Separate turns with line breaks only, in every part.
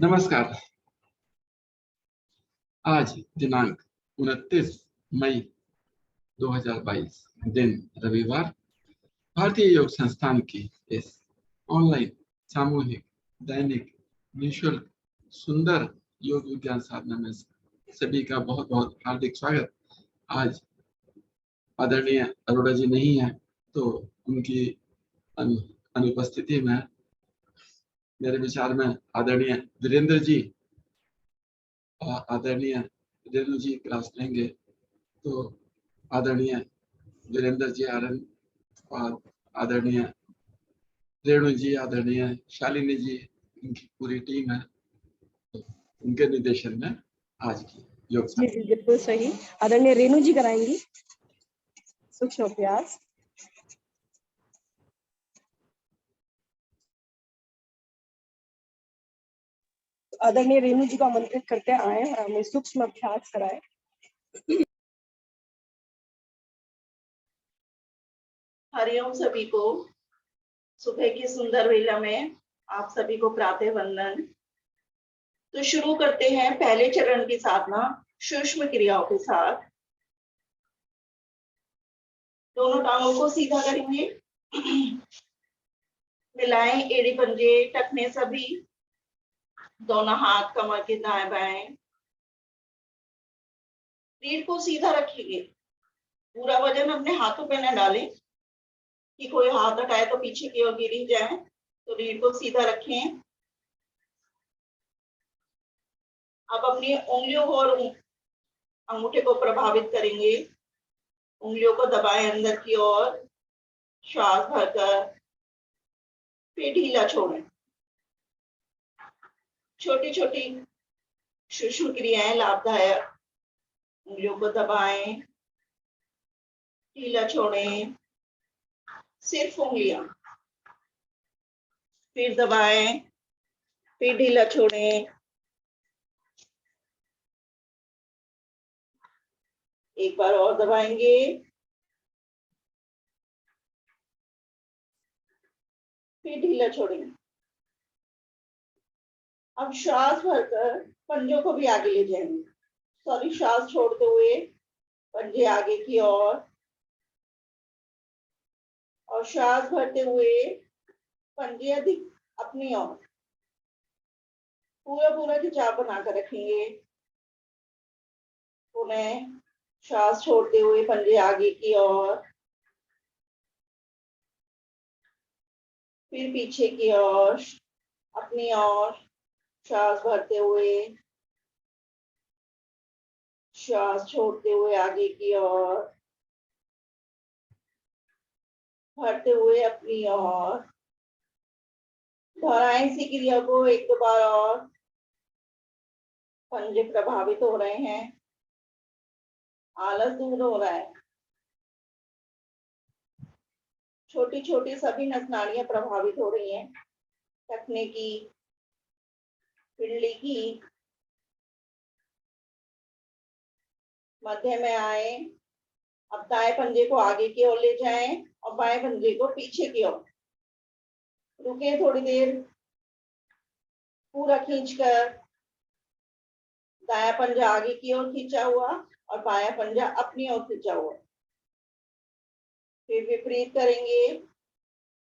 नमस्कार। आज दिनांक 29 मई 2022 दिन रविवार। भारतीय योग संस्थान की इस ऑनलाइन सामूहिक दैनिक निःशुल्क सुंदर योग विज्ञान साधना में सभी का बहुत बहुत हार्दिक स्वागत। आज आदरणीय अरोड़ा जी नहीं है, तो उनकी अनुपस्थिति में मेरे विचार में आदरणीय वीरेंद्र जी आदरणीय रेणु जी क्लास लेंगे। तो आदरणीय वीरेंद्र जी और आदरणीय रेणु जी, आदरणीय शालिनी जी, इनकी पूरी टीम है। तो उनके निर्देशन में आज की योग
जी बिल्कुल सही। आदरणीय रेणु जी कराएंगी सूक्ष्म अभ्यास। आदरणीय रेणु जी को आमंत्रित करते आए और हमें सूक्ष्म अभ्यास कराए।
हरिओम सभी को। सुबह की सुंदर वेला में आप सभी को प्रातः वंदन। तो शुरू करते हैं पहले चरण की साधना सूक्ष्म क्रियाओं के साथ। दोनों टांगों को सीधा करेंगे, मिलाएं एड़ी पंजे टखने सभी, दोनों हाथ कमर के दाएं बाएं। रीढ़ को सीधा रखेंगे, पूरा वजन अपने हाथों पे न डालें कि कोई हाथ हटाए तो पीछे की ओर गिरी जाए। तो रीढ़ को सीधा रखें। अब अपनी उंगलियों को और अंगूठे को प्रभावित करेंगे। उंगलियों को दबाएं अंदर की ओर, श्वास भरकर फिर ढीला छोड़ें। छोटी छोटी सूक्ष्म क्रियाएं लाभदायक। उंगलियों को दबाएं, ढीला छोड़ें, सिर्फ उंगलियां, फिर दबाएं, फिर ढीला छोड़ें। एक बार और दबाएंगे, फिर ढीला छोड़ेंगे। अब श्वास भरकर पंजों को भी आगे ले जाएंगे। श्वास छोड़ते हुए पंजे आगे की ओर, और श्वास भरते हुए पंजे अधिक अपनी ओर। पूरा पूरा खिंचाव बनाकर रखेंगे। पुनः श्वास छोड़ते हुए पंजे आगे की ओर, फिर पीछे की ओर, अपनी ओर। श्वास भरते हुए, श्वास छोड़ते हुए आगे की ओर, भरते हुए अपनी ओर। दोहराएं इसी क्रिया को एक दो बार और। पंजे प्रभावित हो रहे हैं, आलस दूर हो रहा है। छोटी छोटी सभी नस नाड़ियां प्रभावित हो रही हैं। टखने की, पिंडली की। मध्य में आए। अब दाएं पंजे को आगे की ओर ले जाएं और बाएं पंजे को पीछे की ओर। रुके थोड़ी देर, पूरा खींचकर दायां पंजा आगे की ओर खींचा हुआ और बायां पंजा अपनी ओर खींचा हुआ। फिर विपरीत करेंगे,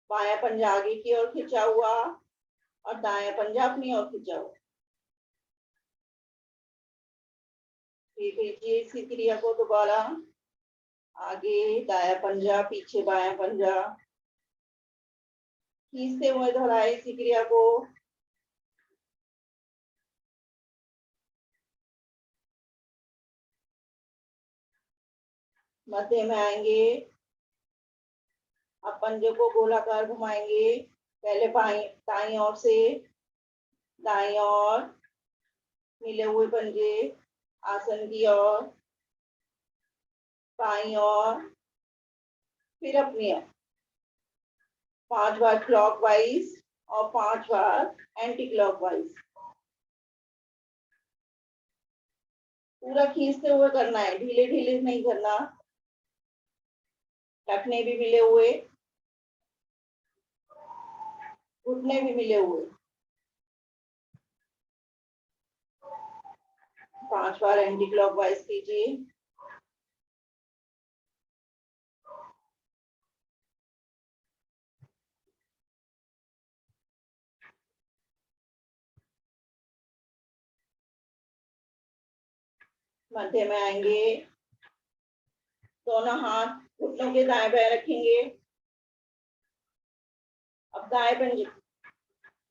बायां पंजा आगे की ओर खींचा हुआ और दायां पंजा अपनी ओर खींचा हुआ। फिर कीजिए इसी क्रिया को दोबारा। आगे दायां पंजा, पीछे बायां पंजा, खींचते हुए दोहराए इसी क्रिया को। मध्य में आएंगे। अब पंजे को गोलाकार घुमाएंगे। पहले दाईं ओर से दाईं ओर, मिले हुए पंजे आसन की ओर, बाईं ओर, फिर अपनी ओर। 5 बार क्लॉकवाइज और 5 बार एंटी क्लॉकवाइज। पूरा खींचते हुए करना है, ढीले ढीले नहीं करना। टखने भी मिले हुए, घुटने भी मिले हुए। 5 बार एंटी क्लॉकवाइज कीजिए। मध्य में आएंगे, दोनों हाथ घुटनों के दाएं बाएं रखेंगे। अब दाएं पंजे,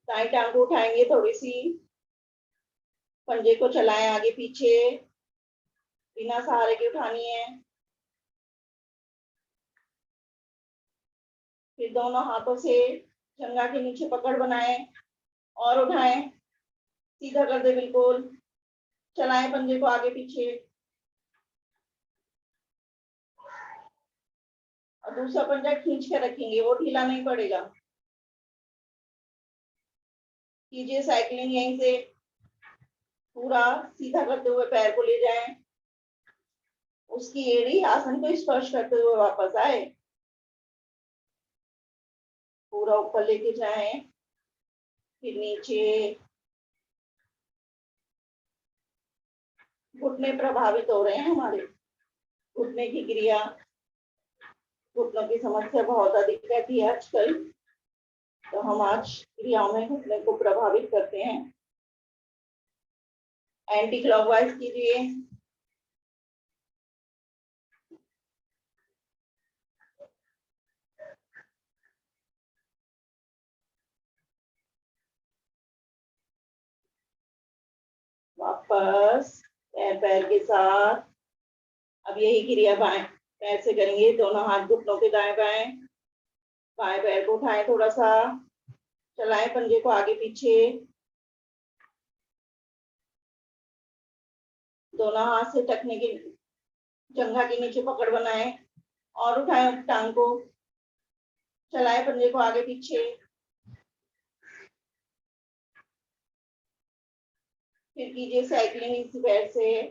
दाएं टांग को उठाएंगे, थोड़ी सी पंजे को चलाएं आगे पीछे, बिना सहारे के उठानी है। फिर दोनों हाथों से जंघा के नीचे पकड़ बनाएं और उठाएं, सीधा कर दे बिल्कुल। चलाएं पंजे को आगे पीछे और दूसरा पंजा खींच के रखेंगे, वो ढीला नहीं पड़ेगा। कीजिए साइकिलिंग यहीं से, पूरा सीधा करते हुए पैर को ले जाएं, उसकी एड़ी आसन को स्पर्श करते हुए वापस आए, पूरा ऊपर लेके जाएं, फिर नीचे। घुटने प्रभावित हो रहे हैं हमारे, घुटने की क्रिया, घुटनों की समस्या बहुत अधिक रहती है आजकल, तो हम आज क्रियाओं में घुटने को प्रभावित करते हैं। एंटी क्लॉकवाइज कीजिए। वापस पैर पैर के साथ। अब यही क्रिया बाएं पैर से करेंगे, दोनों हाथ घुटनों के दाएं बाएं। बाएं पैर को उठाएं, थोड़ा सा चलाएं पंजे को आगे पीछे, दोनों हाथ से टखने के जंघा के नीचे पकड़ बनाएं और उठाएं टांग को, चलाएं पंजे को आगे पीछे। फिर कीजिए साइकिलिंग इसी पैर से,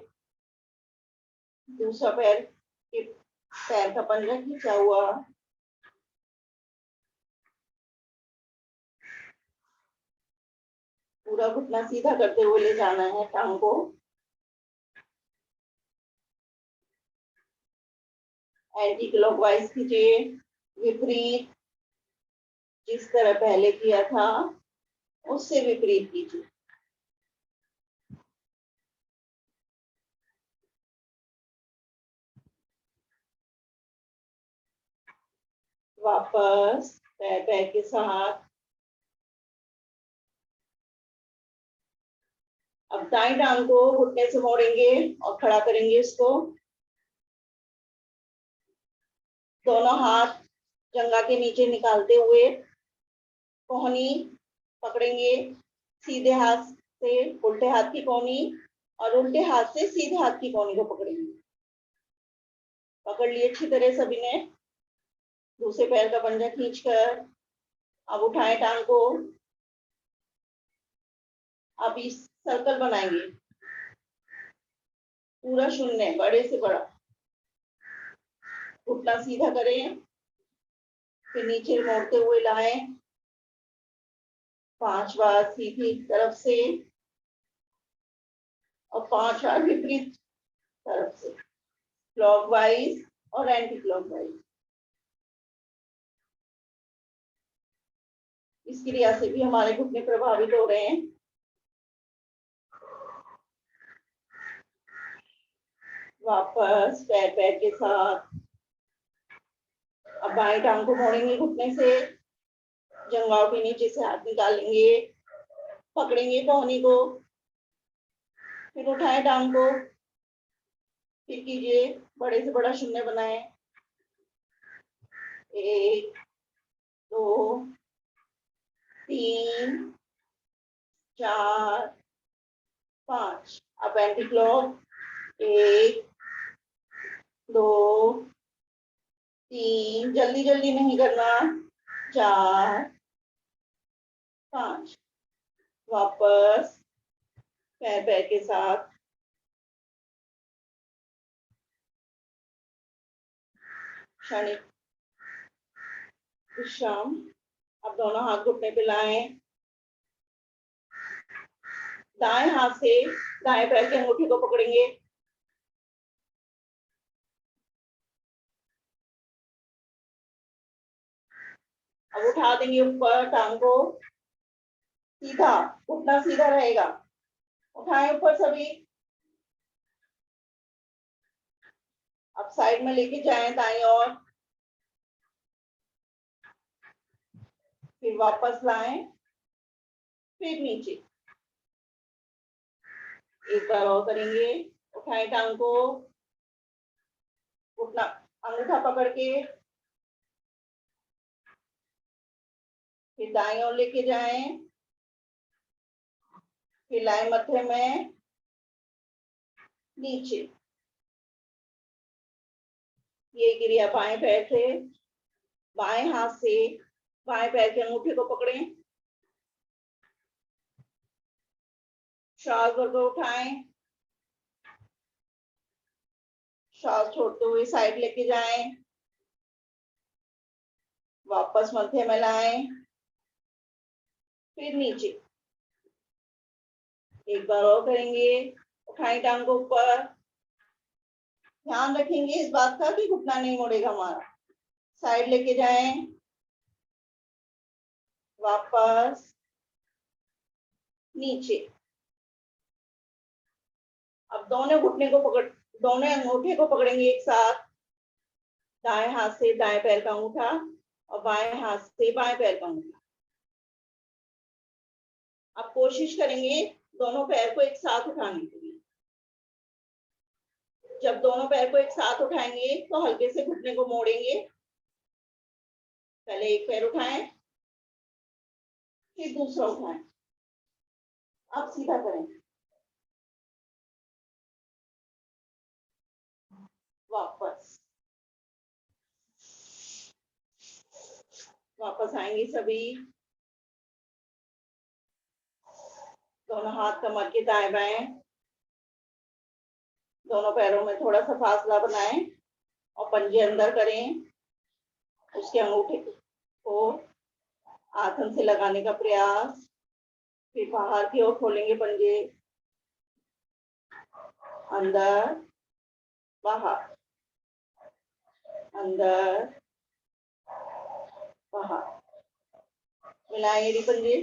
दूसरा पैर के पैर का पंजा खींचा हुआ, पूरा घुटना सीधा करते हुए ले जाना है टांग को। एंटी क्लॉकवाइज कीजिए, विपरीत, जिस तरह पहले किया था उससे विपरीत कीजिए। वापस पैर पैर के साथ। अब दाएं टांग को घुटने से मोड़ेंगे और खड़ा करेंगे इसको, दोनों हाथ जंघा के नीचे निकालते हुए कोहनी पकड़ेंगे, सीधे हाथ से उल्टे हाथ की कोहनी और उल्टे हाथ से सीधे हाथ की कोहनी को पकड़ेंगे। पकड़ लिए अच्छी तरह सभी ने। दूसरे पैर का पंजा खींचकर अब उठाएं टांग को। अब इस सर्कल बनाएंगे, पूरा शून्य, बड़े से बड़ा। घुटना सीधा करें, फिर नीचे मोड़ते हुए लाएं 5 बार सीधी तरफ से और 5 बार विपरीत तरफ से, क्लॉकवाइज और एंटी क्लॉकवाइज। इस क्रिया से भी हमारे घुटने प्रभावित हो रहे हैं। वापस पैर पैर के साथ। अब बाएं टांग को मोड़ेंगे घुटने से, जंघाओं के नीचे से हाथ निकालेंगे, पकड़ेंगे कोहनी को, फिर उठाएं टांग को, फिर कीजिए बड़े से बड़ा शून्य बनाएं। 1 2 3 4 5। अब एंटी क्लॉक 1 2 3, जल्दी जल्दी नहीं करना, 4 5। वापस पैर पैर के साथ। क्षणिक विश्राम। अब दोनों हाथ घुटने पे लाएं, दाएं हाथ से दाएं पैर के अंगूठे को पकड़ेंगे, अब उठा देंगे ऊपर, टांग को सीधा, घुटना सीधा रहेगा, उठाएं ऊपर सभी। अब साइड में लेके जाएं दाईं ओर, फिर वापस लाएं, फिर नीचे। एक बार और करेंगे, उठाएं टांग को, घुटना अंगूठा पकड़ के फिर दाईं ओर लेके जाएं, फिर लाएं मत्थे में, नीचे। ये क्रिया बाएं पैर से, बाएं हाथ से बाएं पैर के अंगूठे को पकड़ें, श्वास भरकर उठाएं, श्वास छोड़ते हुए साइड लेके जाएं, वापस मत्थे में लाएं, फिर नीचे। एक बार और करेंगे, उठाएं टांग को ऊपर, ध्यान रखेंगे इस बात का कि घुटना नहीं मुड़ेगा हमारा, साइड लेके जाएं, वापस नीचे। अब दोनों घुटने को पकड़, दोनों अंगूठे को पकड़ेंगे एक साथ, दाएं हाथ से दाएं पैर का अंगूठा और बाएं हाथ से बाएं पैर का अंगूठा। अब कोशिश करेंगे दोनों पैर को एक साथ उठाने के लिए। जब दोनों पैर को एक साथ उठाएंगे तो हल्के से घुटने को मोड़ेंगे, पहले एक पैर उठाएं, फिर दूसरा उठाएं, अब सीधा करें, वापस आएंगे सभी। दोनों हाथ कमर के दाएं बाएं, दोनों पैरों में थोड़ा सा फासला बनाएं और पंजे अंदर करें, उसके अंगूठे को आसन से लगाने का प्रयास, फिर बाहर की ओर खोलेंगे पंजे, अंदर बाहर, अंदर बाहर, मिलाएंगे पंजे।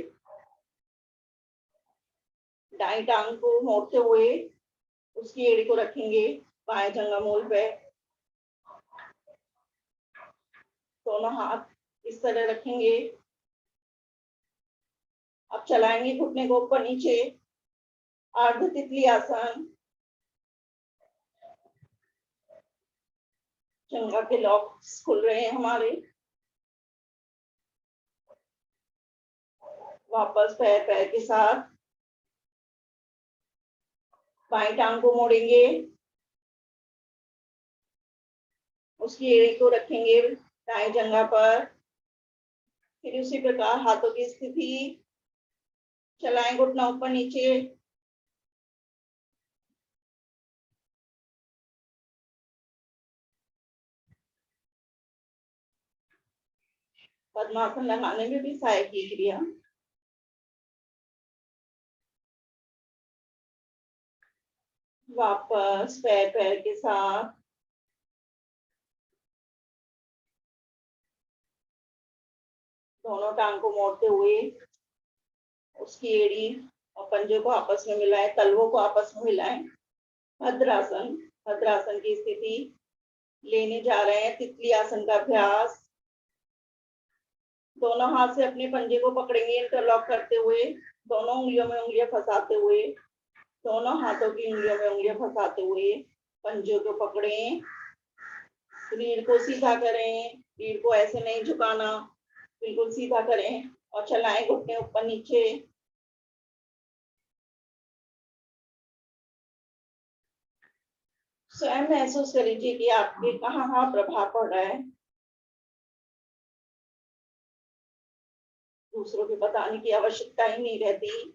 दाईं टांग को मोड़ते हुए उसकी एड़ी को रखेंगे बाएं जंघामूल पे, दोनों हाथ इस तरह रखेंगे। अब चलाएंगे घुटने को ऊपर नीचे, अर्ध तितली आसन, जंघा के लॉक्स खुल रहे हैं हमारे। वापस पैर पैर के साथ बाईं टांग को मोड़ेंगे, उसकी एड़ी को रखेंगे दाएं जंघा पर, फिर उसी प्रकार हाथों की स्थिति, चलाएं घुटना ऊपर नीचे, पद्मासन लगाने में भी सहायक की क्रिया। वापस पैर पैर के साथ दोनों टांग को मोड़ते हुए उसकी एड़ी और पंजों को आपस में मिलाएं, तलवों को आपस में मिलाएं। भद्रासन, भद्रासन की स्थिति लेने जा रहे हैं, तितली आसन का अभ्यास। दोनों हाथ से अपने पंजे को पकड़ेंगे इंटरलॉक करते हुए, दोनों उंगलियों में उंगलियां फंसाते हुए, दोनों हाथों की उंगलियों में उंगलियां फंसाते हुए पंजों को पकड़ें, रीढ़ को सीधा करें, रीढ़ को ऐसे नहीं झुकाना, बिल्कुल सीधा करें और चलाएं घुटने ऊपर नीचे। स्वयं महसूस कर लीजिए कि आपके कहाँ प्रभाव पड़ रहा है, दूसरों के बताने की आवश्यकता ही नहीं रहती।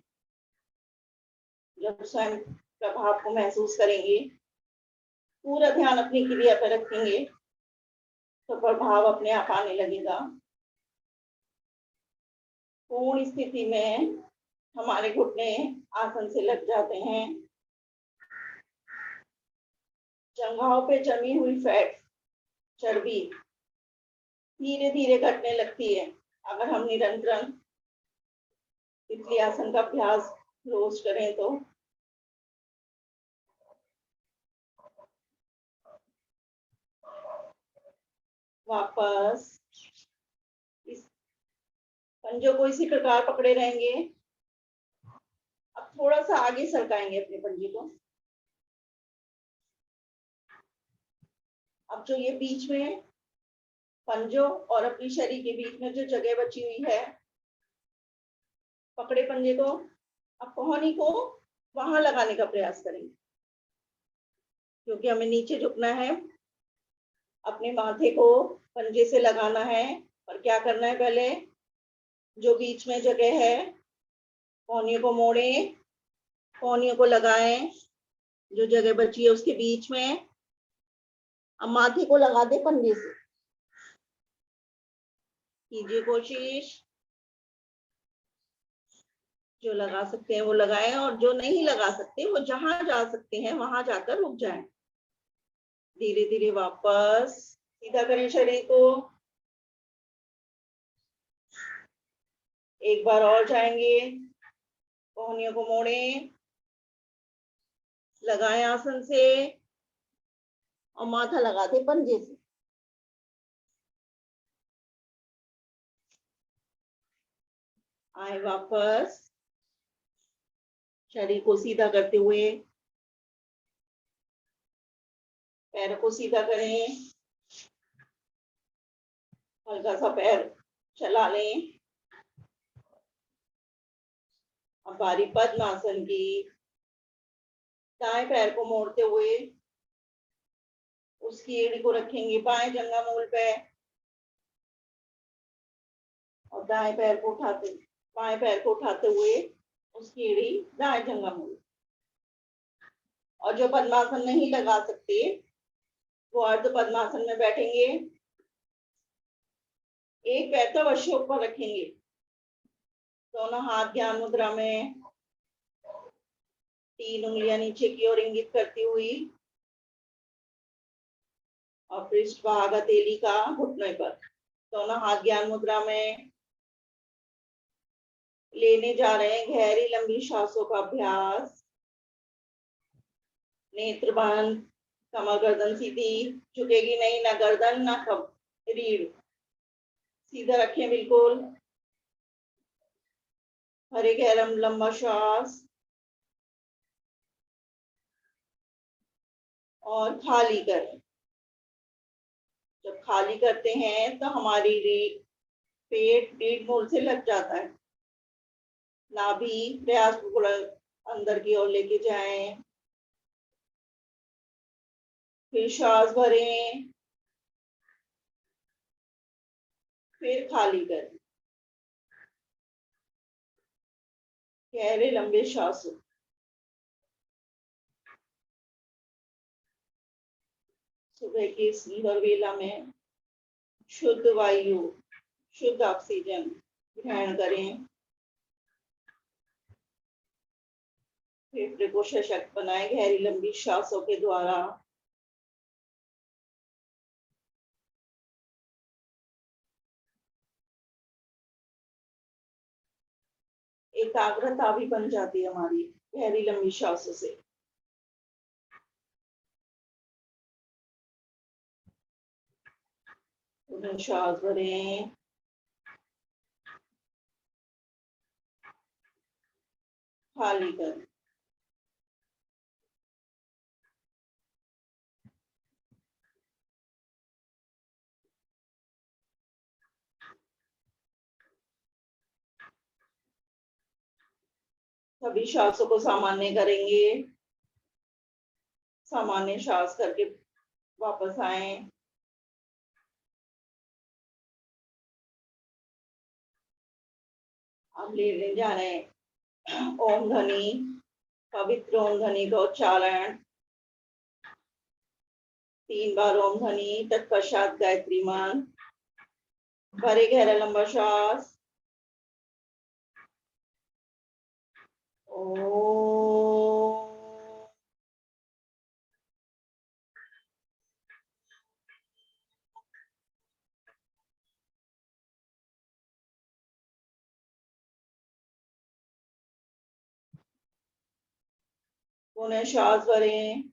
जब स्वयं प्रभाव को महसूस करेंगे, पूरा ध्यान अपनी क्रिया पर रखेंगे, तो प्रभाव अपने आप आने लगेगा। पूर्ण स्थिति में हमारे घुटने आसन से लग जाते हैं। जंघाओं पे जमी हुई फैट, चर्बी धीरे धीरे घटने लगती है अगर हम निरंतर तितली आसन का अभ्यास रोज करें तो। वापस इस पंजों को इसी प्रकार पकड़े रहेंगे। अब थोड़ा सा आगे सरकाएंगे अपने पंजे को। अब जो ये बीच में पंजों और अपनी शरीर के बीच में जो जगह बची हुई है, पकड़े पंजे को, अब कोहनी को वहां लगाने का प्रयास करेंगे, क्योंकि हमें नीचे झुकना है, अपने माथे को पंजे से लगाना है। और क्या करना है, पहले जो बीच में जगह है कोहनियों को मोड़े, कोहनियों को लगाएं, जो जगह बची है उसके बीच में। अब माथे को लगा दे पंजे से, कीजिए कोशिश। जो लगा सकते हैं वो लगाएं, और जो नहीं लगा सकते वो जहां जा सकते हैं वहां जाकर रुक जाएं। धीरे धीरे वापस सीधा करें शरीर को। एक बार और जाएंगे, कोहनियों को मोड़ें, लगाएं आसन से और माथा लगाते पंजे से। आए वापस, शरीर को सीधा करते हुए पैर को सीधा करें, हल्का सा पैर चला लें। अब बारी पद्मासन की। दाएं पैर को मोड़ते हुए उसकी एड़ी को रखेंगे बाएं जंघा मूल पे, और दाएं पैर को उठाते, बाएं पैर को उठाते हुए उसकी एड़ी दाएं जंघा मूल। और जो पद्मासन नहीं लगा सकते वो अर्ध पद्मासन में बैठेंगे। एक पैर तो अवश्य ऊपर रखेंगे, दोनों हाथ ज्ञान मुद्रा में, 3 उंगलियां नीचे की ओर इंगित करती हुई, और पृष्ठ भाग हथेली का घुटने पर, दोनों हाथ ज्ञान मुद्रा में। लेने जा रहे हैं गहरी लंबी सांसों का अभ्यास। नेत्र बंद, कमर गर्दन सीधी, झुकेगी नहीं, ना गर्दन ना रीढ़, सीधा रखें बिल्कुल। हरे गहरा लंबा श्वास और खाली करें। जब खाली करते हैं तो हमारी पेट रीढ़ मूल से लग जाता है। नाभि प्रयास को अंदर की ओर लेके जाएं, फिर श्वास भरें, फिर खाली करें। गहरे लंबे श्वास। सुबह की सुंदर वेला में शुद्ध वायु, शुद्ध ऑक्सीजन ग्रहण करें। फेफड़े को सशक्त बनाएं गहरी लंबी श्वासों के द्वारा। एकाग्रता भी बन जाती है हमारी गहरी लंबी श्वासों से। श्वास भरें, खाली करें। सभी श्वासों को सामान्य करेंगे। सामान्य श्वास करके वापस आए। अब लेने जा रहे हैं ओम ध्वनि, पवित्र ओम ध्वनि का उच्चारण। 3 बार ओम ध्वनि, तत्पश्चात गायत्री मंत्र। भरे गहरा लंबा श्वास, ओम। पुनः श्वास भरें।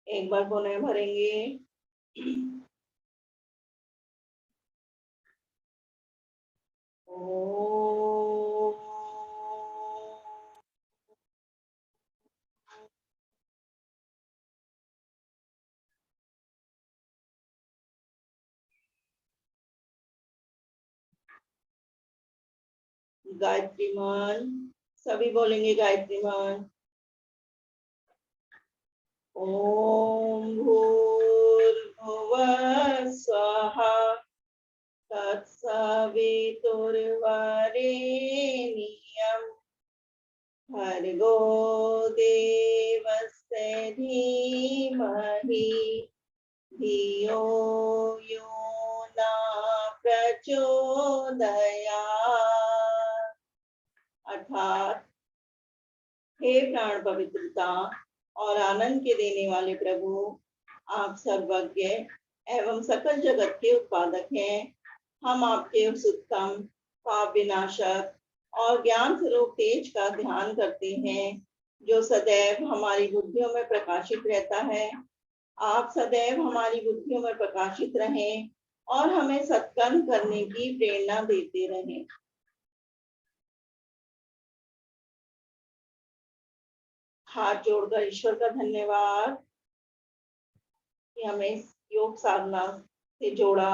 एक बार पुनः भरेंगे। गायत्री मंत्र सभी बोलेंगे। गायत्री मंत्र। ओम भूर्भुवः स्वः तत्सवितुर्वरेण्यं भर्गो देवस्य धीमहि धियो यो न प्रचोदयात्। अर्थात हे प्राण पवित्रता और आनंद के देने वाले प्रभु, आप सर्वज्ञ एवं सकल जगत के उत्पादक हैं। हम आपके उस उत्तम पाप विनाशक और ज्ञान स्वरूप तेज का ध्यान करते हैं जो सदैव हमारी बुद्धियों में प्रकाशित रहता है। आप सदैव हमारी बुद्धियों में प्रकाशित रहें और हमें सत्कर्म करने की प्रेरणा देते रहें। हाथ जोड़कर ईश्वर का धन्यवाद कि हमें इस योग साधना से जोड़ा।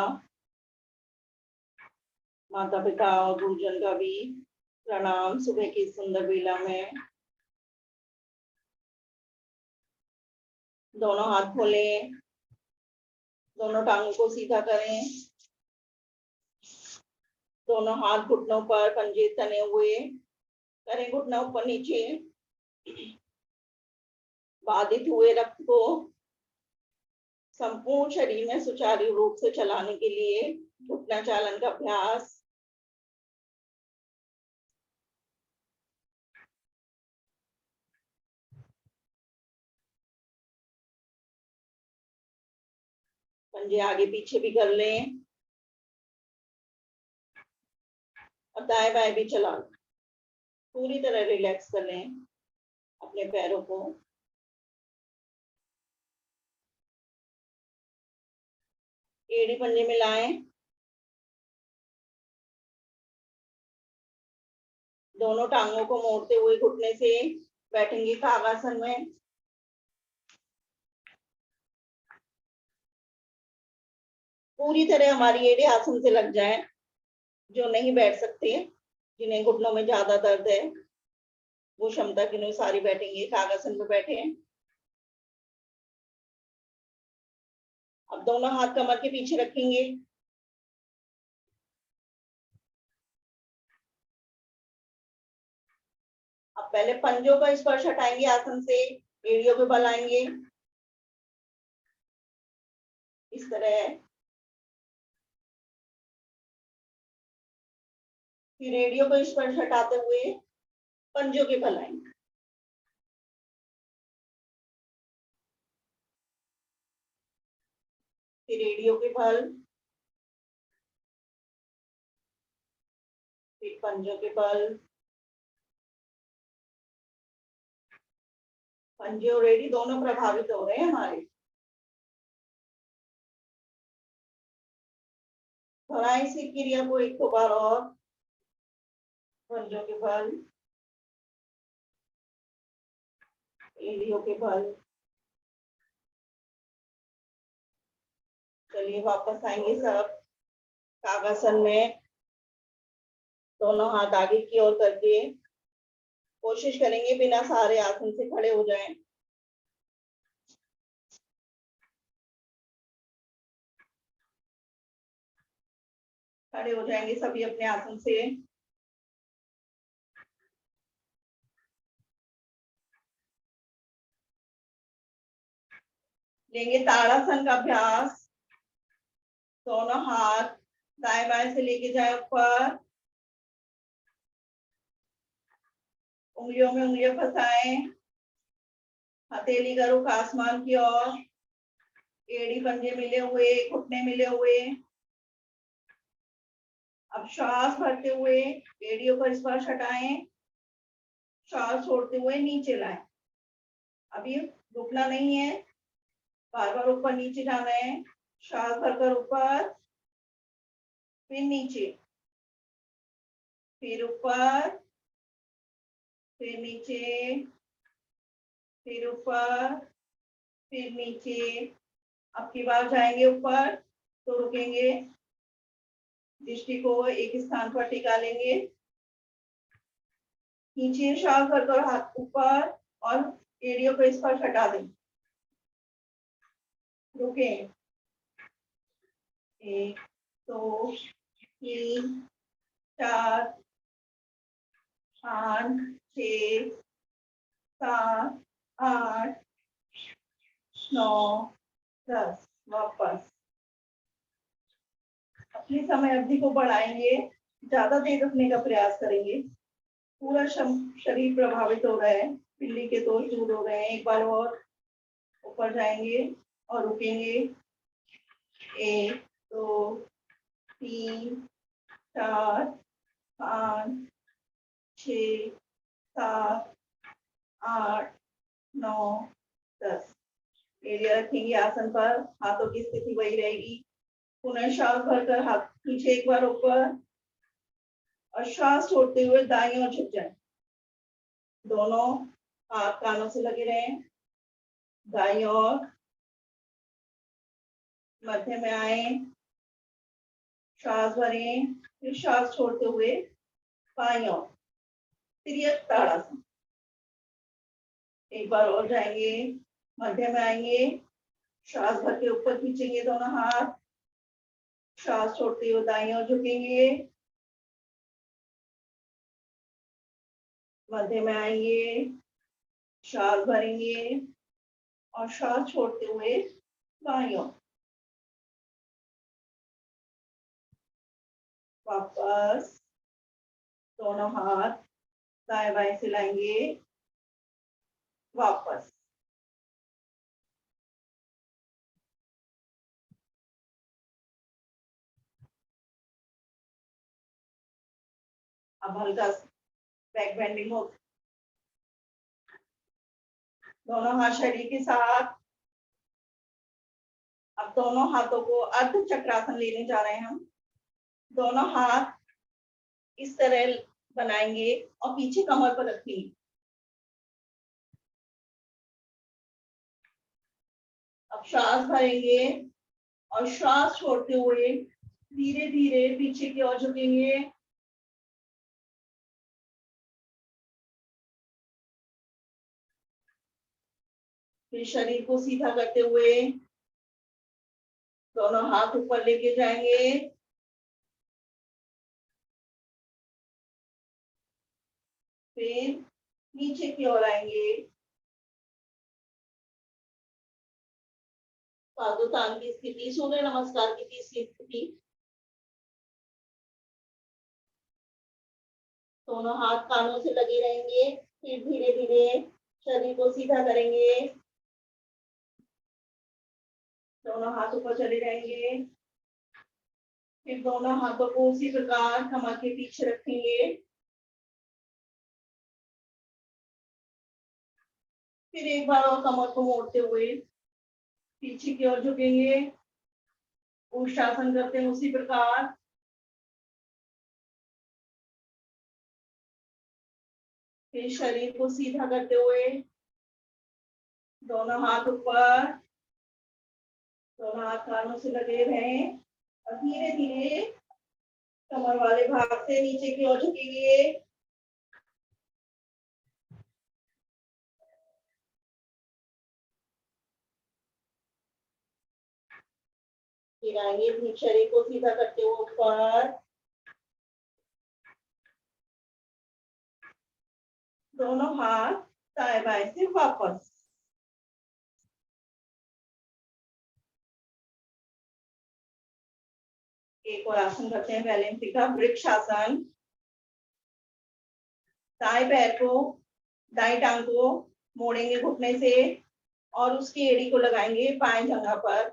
माता पिता और गुरुजन का भी प्रणाम। सुबह की सुंदर बेला में दोनों हाथ खोलें, दोनों टांगों को सीधा करें, दोनों हाथ घुटनों पर, पंजे तने हुए करें, घुटना ऊपर नीचे। बाधित हुए रक्त को संपूर्ण शरीर में सुचारू रूप से चलाने के लिए घुटना चालन का अभ्यास। पंजे आगे पीछे भी कर लें और दाएं बाएं भी चला लें। पूरी तरह रिलैक्स कर लें अपने पैरों को। एड़ी पंजे मिलाएं। दोनों टांगों को मोड़ते हुए घुटने से बैठेंगे कागासन में। पूरी तरह हमारी एड़ी आसन से लग जाए। जो नहीं बैठ सकते, जिन्हें घुटनों में ज्यादा दर्द है, वो क्षमता के अनुसार ही बैठेंगे। कागासन में बैठे। अब दोनों हाथ कमर के पीछे रखेंगे। अब पहले पंजों का स्पर्श हटाएंगे आसन से, एड़ियों पे बल आएंगे इस तरह। फिर एड़ियों को स्पर्श हटाते हुए पंजों के बल आएंगे। फिर एड़ियों के बल, फिर पंजों के बल। पंजे और एड़ी दोनों प्रभावित हो रहे हैं हमारे। दोहराएं इसी क्रिया को एक दो बार और। पंजों के बल, एड़ियों के बल। चलिए वापस आएंगे सब कागासन में। दोनों हाथ आगे की ओर करके कोशिश करेंगे बिना सहारे आसन से खड़े हो जाएं। खड़े हो जाएंगे सभी अपने आसन से। लेंगे ताड़ासन का अभ्यास। दोनों हाथ दाएं बाएं से लेके जाए ऊपर, उंगलियों में उंगलियां फंसाएं, हथेली का रुख आसमान की ओर, एड़ी पंजे मिले हुए, घुटने मिले हुए। अब श्वास भरते हुए एड़ियों पर स्पर्श हटाएं, श्वास छोड़ते हुए नीचे लाएं। अभी रुकना नहीं है, बार बार ऊपर नीचे जाना है। श्वास भरकर ऊपर, फिर नीचे, फिर ऊपर, फिर नीचे, फिर ऊपर, फिर नीचे। अब की बार जाएंगे ऊपर तो रुकेंगे, दृष्टि को एक स्थान पर टिका लेंगे। नीचे श्वास भरकर हाथ ऊपर और एड़ियों पर स्पर्श हटा दें। रुके, 1 2 3 4 5 6 7 8 9 10। वापस अपनी समय अवधि को बढ़ाएंगे, ज्यादा देर रुकने का प्रयास करेंगे। पूरा शरीर प्रभावित हो रहा है, पिल्ली के दोष दूर हो रहे हैं। एक बार और ऊपर जाएंगे और रुकेंगे। 1 2 3 4 5 6 7 8 9 10। एरिया रखेंगे आसन पर, हाथों की स्थिति वही रहेगी। पुनः श्वास भरकर हाथ पीछे एक बार ऊपर और श्वास छोड़ते हुए दाईं ओर झुक जाए। दोनों हाथ कानों से लगे रहें। दाईं ओर, मध्य में आए, श्वास भरें, फिर श्वास छोड़ते हुए बाईं ओर, तिर्यक ताड़ासन। एक बार और जाएंगे, मध्य में आएंगे, श्वास भर के ऊपर खींचेंगे दोनों हाथ, श्वास छोड़ते हुए दाईं ओर झुकेंगे। मध्य में आएंगे, श्वास भरेंगे और श्वास छोड़ते हुए बाईं ओर। वापस दोनों हाथ दाएं बाएं से लाएंगे। वापस अब हल्का बैक बेंडिंग हो, दोनों हाथ शरीर के साथ। अब दोनों हाथों को अर्ध चक्रासन लेने जा रहे हैं हम। दोनों हाथ इस तरह बनाएंगे और पीछे कमर पर रखेंगे। अब श्वास भरेंगे और श्वास छोड़ते हुए धीरे धीरे पीछे की ओर झुकेंगे। फिर शरीर को सीधा करते हुए दोनों हाथ ऊपर लेके जाएंगे। फिर नीचे की ओर आएंगे। पादोतान की स्थिति, सूर्य नमस्कार की तीसरी स्थिति। दोनों हाथ कानों से लगे रहेंगे। फिर धीरे धीरे शरीर को सीधा करेंगे। दोनों हाथ ऊपर चले जाएंगे। फिर दोनों हाथों को उसी प्रकार कमर के पीछे रखेंगे। फिर एक बार और कमर को मोड़ते हुए पीछे की ओर झुकेंगे। उष्टासन करते हैं उसी प्रकार। फिर शरीर को सीधा करते हुए दोनों हाथ ऊपर, दोनों हाथ कानों से लगे रहें और धीरे धीरे कमर वाले भाग से नीचे की ओर झुकेंगे। फिर आएंगे, शरीर को सीधा करते हुए ऊपर, दोनों हाथ दाएं बाएं से वापस। एक और आसन करते हैं बैलेंसिंग का, वृक्षासन। दाएं पैर को, दाएं टांग को मोड़ेंगे घुटने से और उसकी एड़ी को लगाएंगे बाएं जंघा पर।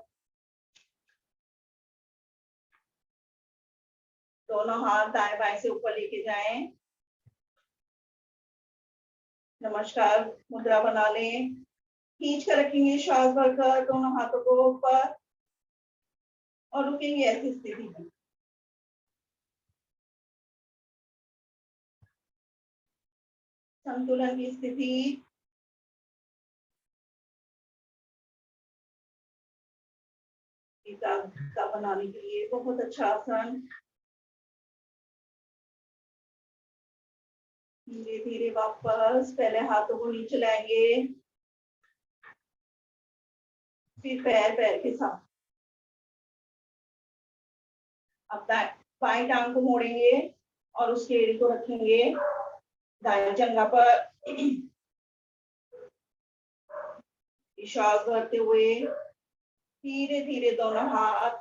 दोनों हाथ दाएं बाएं से ऊपर लेके जाएं। नमस्कार मुद्रा बना लें। खींच कर रखेंगे श्वास भरकर दोनों हाथों को ऊपर और रुकेंगे ऐसी स्थिति में। संतुलन की स्थिति। का बनाने के लिए बहुत अच्छा आसन। धीरे धीरे वापस, पहले हाथों को नीचे लाएंगे, फिर पैर पैर के साथ। अब बाएं टांग को मोड़ेंगे और उसके एड़ी को रखेंगे दाएं जंघा पर। श्वास भरते हुए धीरे धीरे दोनों हाथ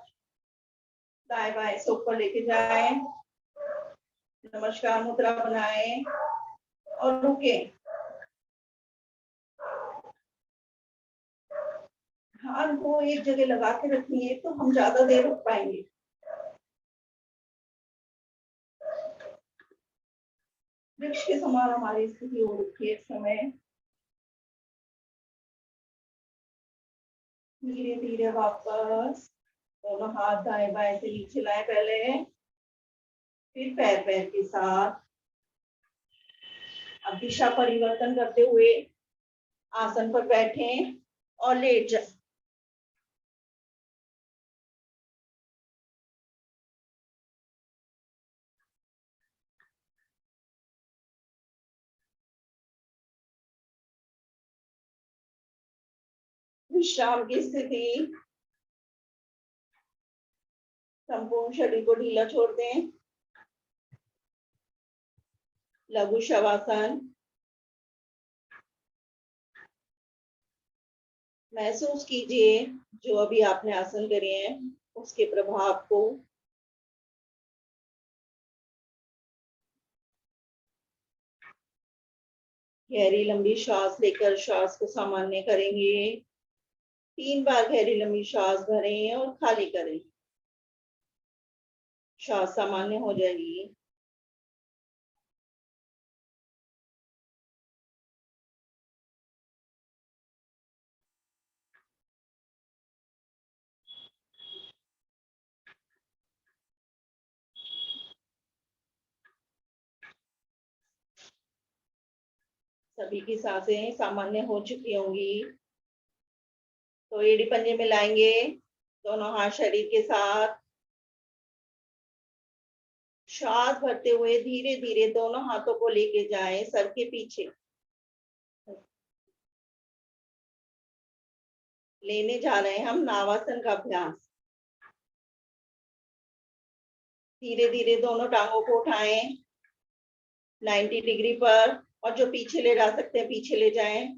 दाएं बाएं से ऊपर लेके जाएं। नमस्कार मुद्रा बनाएं और रुके। हाथ को एक जगह लगा के रखिए तो हम ज्यादा देर रुक पाएंगे। वृक्ष के समान हमारी स्थिति हो रखी है इस समय। धीरे धीरे वापस दोनों हाथ दाएं बाएं से नीचे लाए पहले, फिर पैर पैर के साथ। अब दिशा परिवर्तन करते हुए आसन पर बैठें और लेट जाएं। विश्राम की स्थिति। संपूर्ण शरीर को ढीला छोड़ दें। लघु शवासन। महसूस कीजिए जो अभी आपने आसन करे हैं उसके प्रभाव को। गहरी लंबी श्वास लेकर श्वास को सामान्य करेंगे। 3 बार गहरी लंबी श्वास भरें और खाली करें। श्वास सामान्य हो जाएगी। सभी की सांसें सामान्य हो चुकी होंगी। तो एड़ी पंजे में लाएंगे, दोनों हाथ शरीर के साथ। श्वास भरते हुए धीरे धीरे दोनों हाथों को लेके जाएं सर के पीछे। लेने जा रहे हैं हम नावासन का अभ्यास। धीरे धीरे दोनों टांगों को उठाएं 90 डिग्री पर, और जो पीछे ले जा सकते हैं पीछे ले जाएं।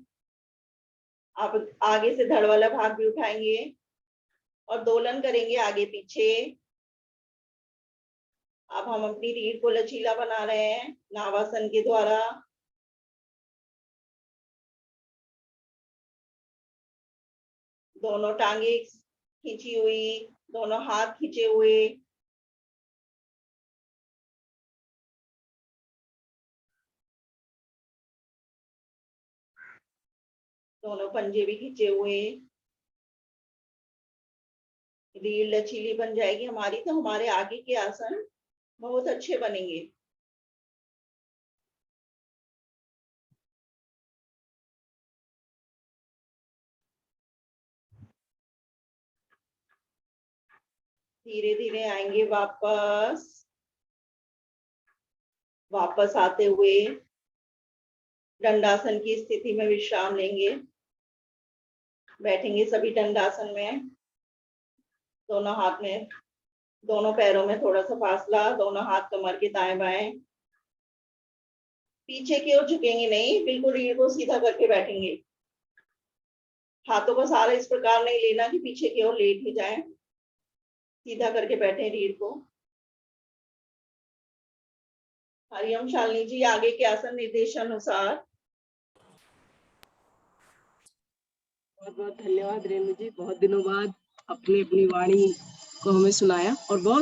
आप आगे से धड़ वाला भाग भी उठाएंगे और दोलन करेंगे आगे पीछे। अब हम अपनी रीढ़ को लचीला बना रहे हैं नावासन के द्वारा। दोनों टांगे खींची हुई, दोनों हाथ खींचे हुए। दोनों पंजे भी खींचे हुए। रीढ़ लचीली बन जाएगी हमारी तो हमारे आगे के आसन बहुत अच्छे बनेंगे। धीरे धीरे आएंगे वापस। वापस आते हुए दंडासन की स्थिति में विश्राम लेंगे। बैठेंगे सभी दंडासन में। दोनों हाथ में, दोनों पैरों में थोड़ा सा फासला, दोनों हाथ कमर के दाएं बाएं। पीछे की ओर झुकेंगे नहीं, बिल्कुल रीढ़ को सीधा करके बैठेंगे। हाथों का सहारा इस प्रकार नहीं लेना कि पीछे की ओर लेट ही जाए, सीधा करके बैठे रीढ़ को। हरिओम शालिनी जी, आगे के आसन निर्देशानुसार।
बहुत बहुत धन्यवाद रेणु जी, बहुत दिनों बाद अपनी अपनी वाणी को हमें सुनाया और बहुत